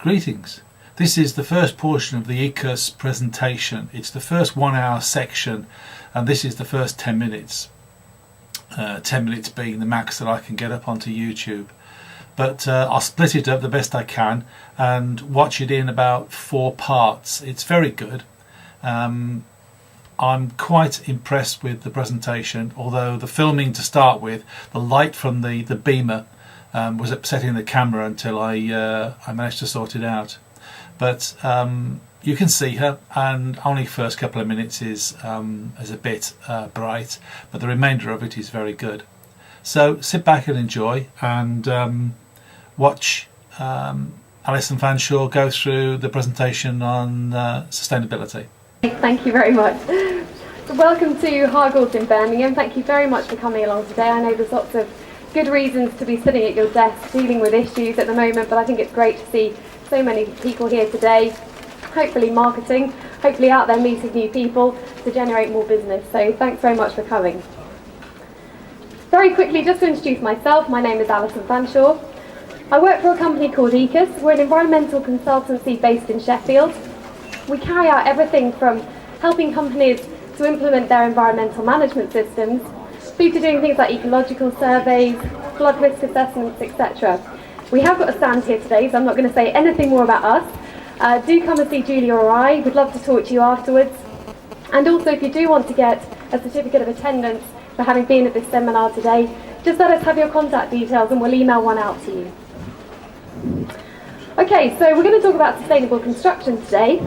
Greetings. This is the first portion of the Ecus presentation. It's the first 1 hour section, and this is the first 10 minutes. 10 minutes being the max that I can get up onto YouTube. But I'll split it up the best I can and watch it in about 4 parts. It's very good. I'm quite impressed with the presentation, although the filming to start with, the light from the beamer was upsetting the camera until I managed to sort it out. But you can see her, and only first couple of minutes is a bit bright, but the remainder of it is very good. So sit back and enjoy, and watch Alison Fanshawe go through the presentation on sustainability. Thank you very much. So welcome to Hargould in Birmingham. Thank you very much for coming along today. I know there's lots of good reasons to be sitting at your desk dealing with issues at the moment, but I think it's great to see so many people here today, hopefully marketing, hopefully out there meeting new people to generate more business. So thanks very much for coming. Very quickly, just to introduce myself, my name is Alison Fanshawe. I work for a company called Ecus. We're an environmental consultancy based in Sheffield. We carry out everything from helping companies to implement their environmental management systems through to doing things like ecological surveys, flood risk assessments, etc. We have got a stand here today, so I'm not going to say anything more about us. Do come and see Julia or I. We'd love to talk to you afterwards. And also, if you do want to get a certificate of attendance for having been at this seminar today, just let us have your contact details and we'll email one out to you. Okay, so we're going to talk about sustainable construction today.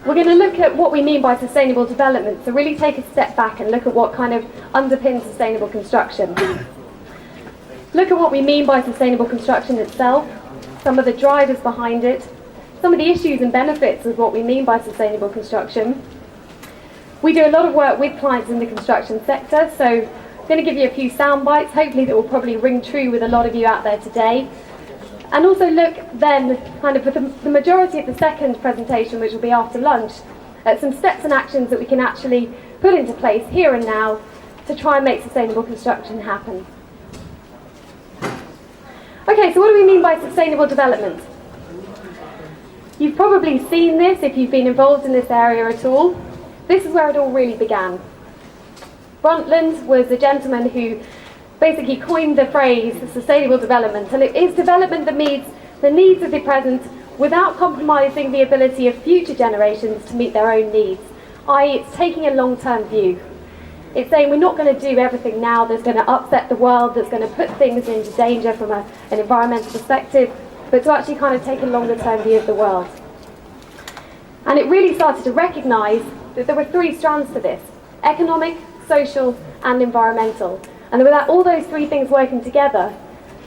We're going to look at what we mean by sustainable development, so really take a step back and look at what kind of underpins sustainable construction. Look at what we mean by sustainable construction itself, some of the drivers behind it, some of the issues and benefits of what we mean by sustainable construction. We do a lot of work with clients in the construction sector, so I'm going to give you a few sound bites, hopefully that will probably ring true with a lot of you out there today. And also look then, kind of for the majority of the second presentation, which will be after lunch, at some steps and actions that we can actually put into place here and now to try and make sustainable construction happen. Okay, so what do we mean by sustainable development? You've probably seen this if you've been involved in this area at all. This is where it all really began. Brundtland was a gentleman who basically coined the phrase sustainable development, and it is development that meets the needs of the present without compromising the ability of future generations to meet their own needs, i.e. it's taking a long-term view. It's saying we're not going to do everything now that's going to upset the world, that's going to put things into danger from an environmental perspective, but to actually kind of take a longer-term view of the world. And it really started to recognise that there were 3 strands to this: economic, social and environmental. And without all those 3 things working together,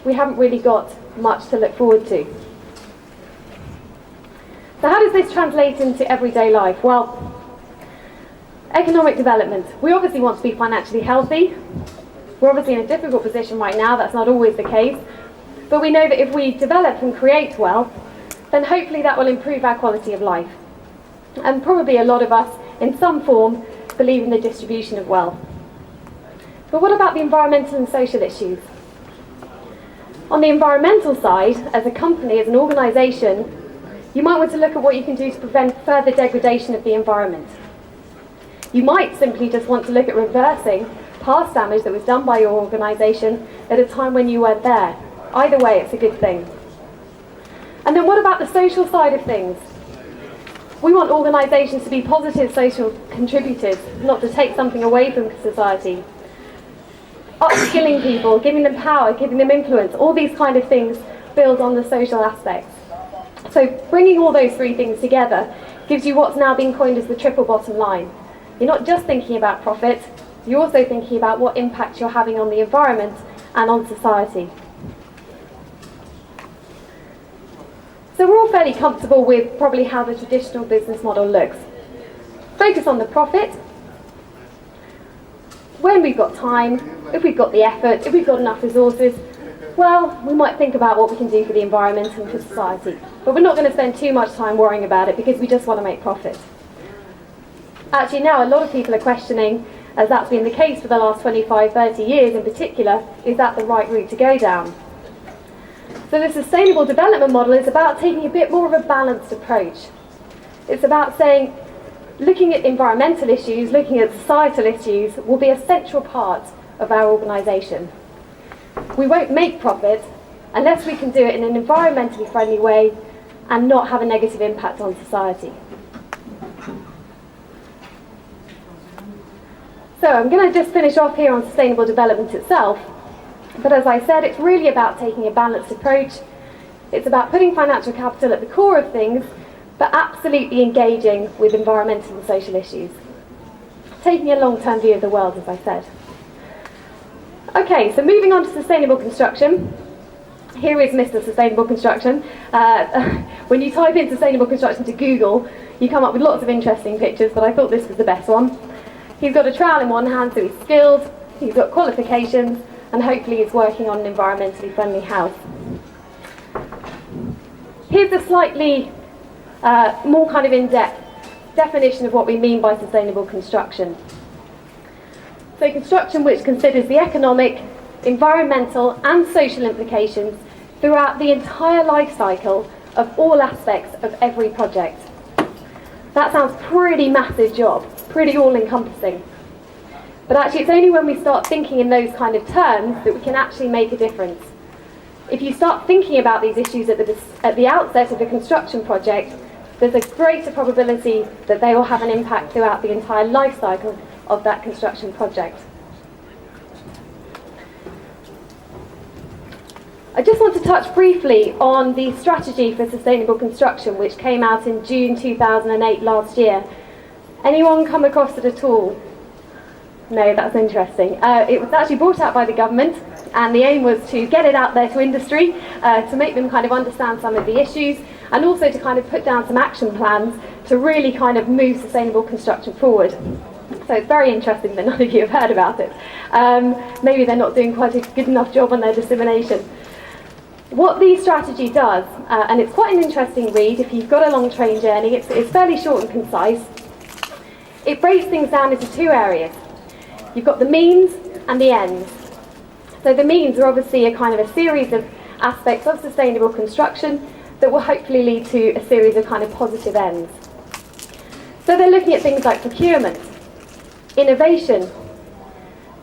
we haven't really got much to look forward to. So how does this translate into everyday life? Well, economic development. We obviously want to be financially healthy. We're obviously in a difficult position right now, that's not always the case. But we know that if we develop and create wealth, then hopefully that will improve our quality of life. And probably a lot of us, in some form, believe in the distribution of wealth. But what about the environmental and social issues? On the environmental side, as a company, as an organisation, you might want to look at what you can do to prevent further degradation of the environment. You might simply just want to look at reversing past damage that was done by your organisation at a time when you weren't there. Either way, it's a good thing. And then what about the social side of things? We want organisations to be positive social contributors, not to take something away from society. Upskilling people, giving them power, giving them influence, all these kind of things build on the social aspects. So bringing all those 3 things together gives you what's now been coined as the triple bottom line. You're not just thinking about profit, you're also thinking about what impact you're having on the environment and on society. So we're all fairly comfortable with probably how the traditional business model looks. Focus on the profit. When we've got time, if we've got the effort, if we've got enough resources, well, we might think about what we can do for the environment and for society. But we're not going to spend too much time worrying about it because we just want to make profit. Actually now a lot of people are questioning, as that's been the case for the last 25, 30 years in particular, is that the right route to go down? So the sustainable development model is about taking a bit more of a balanced approach. It's about saying, looking at environmental issues, looking at societal issues will be a central part of our organisation. We won't make profit unless we can do it in an environmentally friendly way and not have a negative impact on society. So I'm going to just finish off here on sustainable development itself. But as I said, it's really about taking a balanced approach. It's about putting financial capital at the core of things, but absolutely engaging with environmental and social issues. Taking a long-term view of the world, as I said. Okay, so moving on to sustainable construction. Here is Mr. Sustainable Construction. When you type in sustainable construction to Google, you come up with lots of interesting pictures, but I thought this was the best one. He's got a trowel in one hand, so he's skilled, he's got qualifications, and hopefully he's working on an environmentally friendly house. Here's a slightly more kind of in-depth definition of what we mean by sustainable construction. So construction which considers the economic, environmental and social implications throughout the entire life cycle of all aspects of every project. That sounds pretty massive job, pretty all-encompassing. But actually it's only when we start thinking in those kind of terms that we can actually make a difference. If you start thinking about these issues at the outset of a construction project, there's a greater probability that they will have an impact throughout the entire life cycle of that construction project. I just want to touch briefly on the strategy for sustainable construction, which came out in June 2008 last year. Anyone come across it at all? No, that's interesting. It was actually brought out by the government, and the aim was to get it out there to industry, to make them kind of understand some of the issues, and also to kind of put down some action plans to really kind of move sustainable construction forward. So it's very interesting that none of you have heard about it. Maybe they're not doing quite a good enough job on their dissemination. What the strategy does, and it's quite an interesting read if you've got a long train journey, it's fairly short and concise. It breaks things down into two areas. You've got the means and the ends. So the means are obviously a kind of a series of aspects of sustainable construction that will hopefully lead to a series of kind of positive ends. So they're looking at things like procurement, innovation,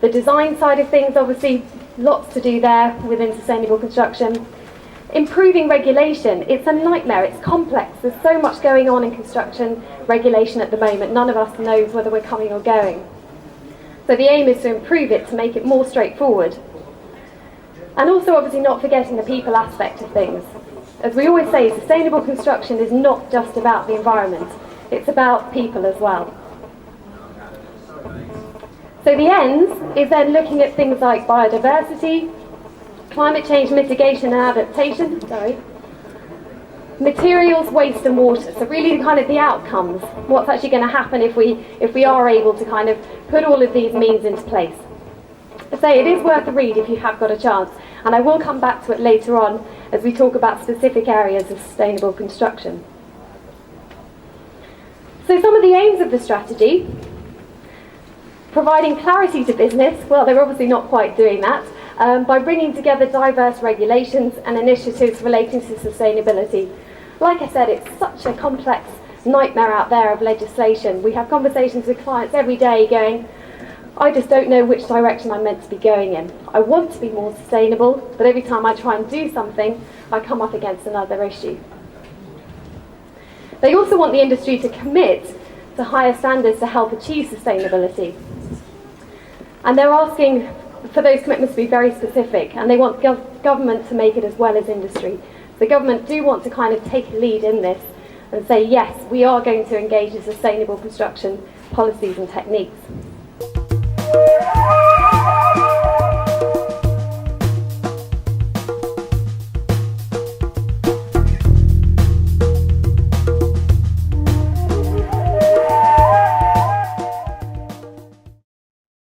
the design side of things, obviously lots to do there within sustainable construction. Improving regulation, it's a nightmare, it's complex, there's so much going on in construction regulation at the moment, none of us knows whether we're coming or going. So the aim is to improve it, to make it more straightforward. And also obviously not forgetting the people aspect of things. As we always say, sustainable construction is not just about the environment, it's about people as well. So the ends is then looking at things like biodiversity, climate change mitigation and adaptation, materials, waste and water. So really kind of the outcomes, what's actually going to happen if we are able to kind of put all of these means into place. I say it is worth a read if you have got a chance, and I will come back to it later on as we talk about specific areas of sustainable construction. So some of the aims of the strategy: providing clarity to business. Well, they're obviously not quite doing that, by bringing together diverse regulations and initiatives relating to sustainability. Like I said, it's such a complex nightmare out there of legislation. We have conversations with clients every day going, I just don't know which direction I'm meant to be going in. I want to be more sustainable, but every time I try and do something, I come up against another issue. They also want the industry to commit to higher standards to help achieve sustainability. And they're asking for those commitments to be very specific, and they want government to make it as well as industry. The government do want to kind of take a lead in this and say, yes, we are going to engage in sustainable construction policies and techniques.